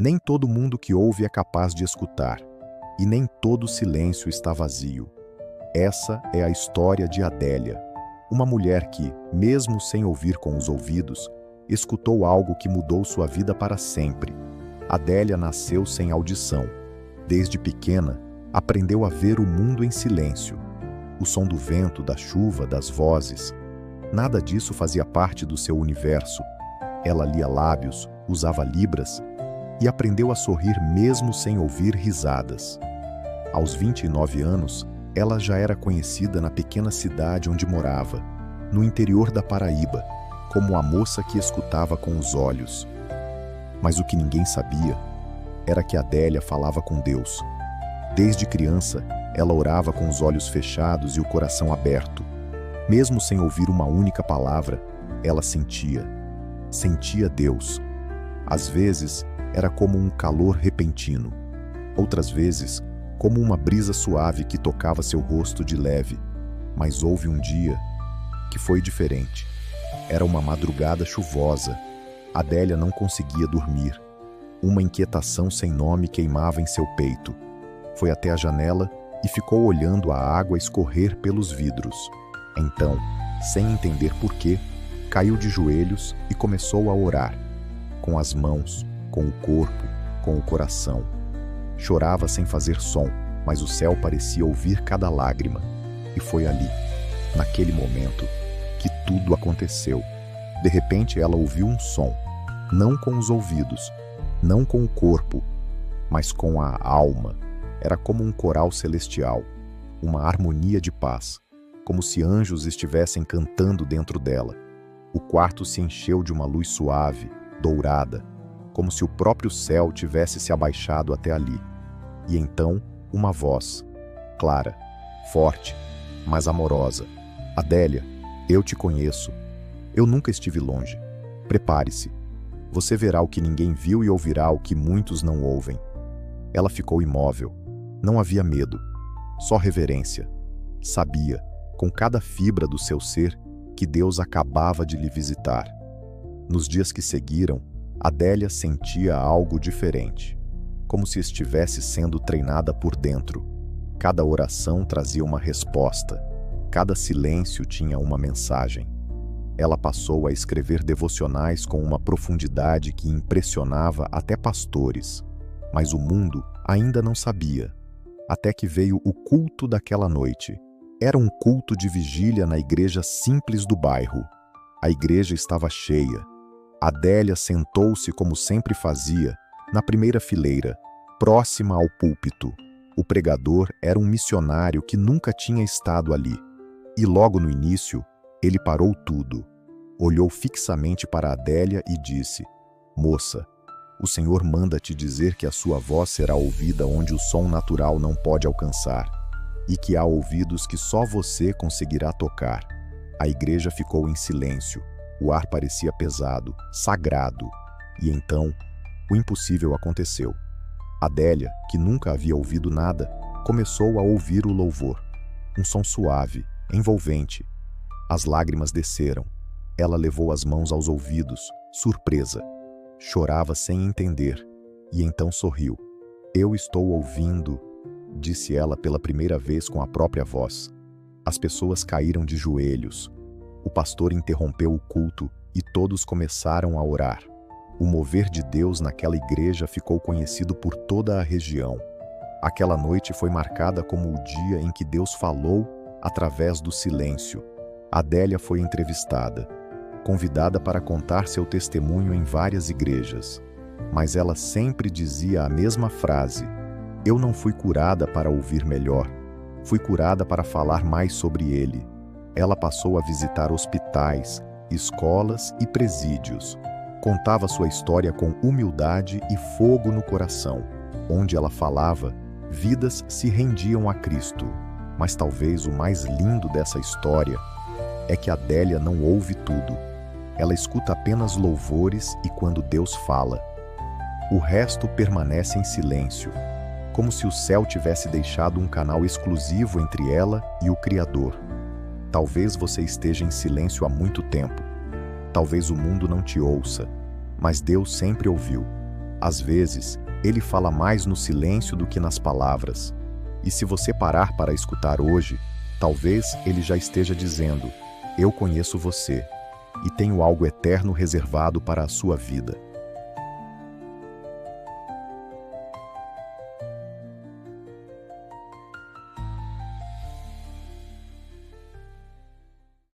Nem todo mundo que ouve é capaz de escutar, e nem todo silêncio está vazio. Essa é a história de Adélia, uma mulher que, mesmo sem ouvir com os ouvidos, escutou algo que mudou sua vida para sempre. Adélia nasceu sem audição. Desde pequena, aprendeu a ver o mundo em silêncio. O som do vento, da chuva, das vozes. Nada disso fazia parte do seu universo. Ela lia lábios, usava libras e aprendeu a sorrir mesmo sem ouvir risadas. Aos 29 anos, ela já era conhecida na pequena cidade onde morava, no interior da Paraíba, como a moça que escutava com os olhos. Mas o que ninguém sabia era que Adélia falava com Deus. Desde criança, ela orava com os olhos fechados e o coração aberto. Mesmo sem ouvir uma única palavra, ela sentia Deus. Às vezes, era como um calor repentino. Outras vezes, como uma brisa suave que tocava seu rosto de leve. Mas houve um dia que foi diferente. Era uma madrugada chuvosa. Adélia não conseguia dormir. Uma inquietação sem nome queimava em seu peito. Foi até a janela e ficou olhando a água escorrer pelos vidros. Então, sem entender por quê, caiu de joelhos e começou a orar. Com as mãos, com o corpo, com o coração. Chorava sem fazer som, mas o céu parecia ouvir cada lágrima. E foi ali, naquele momento, que tudo aconteceu. De repente ela ouviu um som, não com os ouvidos, não com o corpo, mas com a alma. Era como um coral celestial, uma harmonia de paz, como se anjos estivessem cantando dentro dela. O quarto se encheu de uma luz suave, dourada, como se o próprio céu tivesse se abaixado até ali. E então, uma voz, clara, forte, mas amorosa. Adélia, eu te conheço. Eu nunca estive longe. Prepare-se. Você verá o que ninguém viu e ouvirá o que muitos não ouvem. Ela ficou imóvel. Não havia medo, só reverência. Sabia, com cada fibra do seu ser, que Deus acabava de lhe visitar. Nos dias que seguiram, Adélia sentia algo diferente, como se estivesse sendo treinada por dentro. Cada oração trazia uma resposta, cada silêncio tinha uma mensagem. Ela passou a escrever devocionais com uma profundidade que impressionava até pastores, mas o mundo ainda não sabia. Até que veio o culto daquela noite. Era um culto de vigília na igreja simples do bairro. A igreja estava cheia. Adélia sentou-se como sempre fazia, na primeira fileira, próxima ao púlpito. O pregador era um missionário que nunca tinha estado ali. E logo no início, ele parou tudo. Olhou fixamente para Adélia e disse: Moça, o Senhor manda te dizer que a sua voz será ouvida onde o som natural não pode alcançar, e que há ouvidos que só você conseguirá tocar. A igreja ficou em silêncio. O ar parecia pesado, sagrado. E então, o impossível aconteceu. Adélia, que nunca havia ouvido nada, começou a ouvir o louvor. Um som suave, envolvente. As lágrimas desceram. Ela levou as mãos aos ouvidos, surpresa. Chorava sem entender. E então sorriu. Eu estou ouvindo, disse ela pela primeira vez com a própria voz. As pessoas caíram de joelhos. O pastor interrompeu o culto e todos começaram a orar. O mover de Deus naquela igreja ficou conhecido por toda a região. Aquela noite foi marcada como o dia em que Deus falou através do silêncio. Adélia foi entrevistada, convidada para contar seu testemunho em várias igrejas. Mas ela sempre dizia a mesma frase: Eu não fui curada para ouvir melhor. Fui curada para falar mais sobre ele. Ela passou a visitar hospitais, escolas e presídios. Contava sua história com humildade e fogo no coração. Onde ela falava, vidas se rendiam a Cristo. Mas talvez o mais lindo dessa história é que Adélia não ouve tudo. Ela escuta apenas louvores e quando Deus fala. O resto permanece em silêncio, como se o céu tivesse deixado um canal exclusivo entre ela e o Criador. Talvez você esteja em silêncio há muito tempo. Talvez o mundo não te ouça, mas Deus sempre ouviu. Às vezes, ele fala mais no silêncio do que nas palavras. E se você parar para escutar hoje, talvez ele já esteja dizendo: Eu conheço você e tenho algo eterno reservado para a sua vida.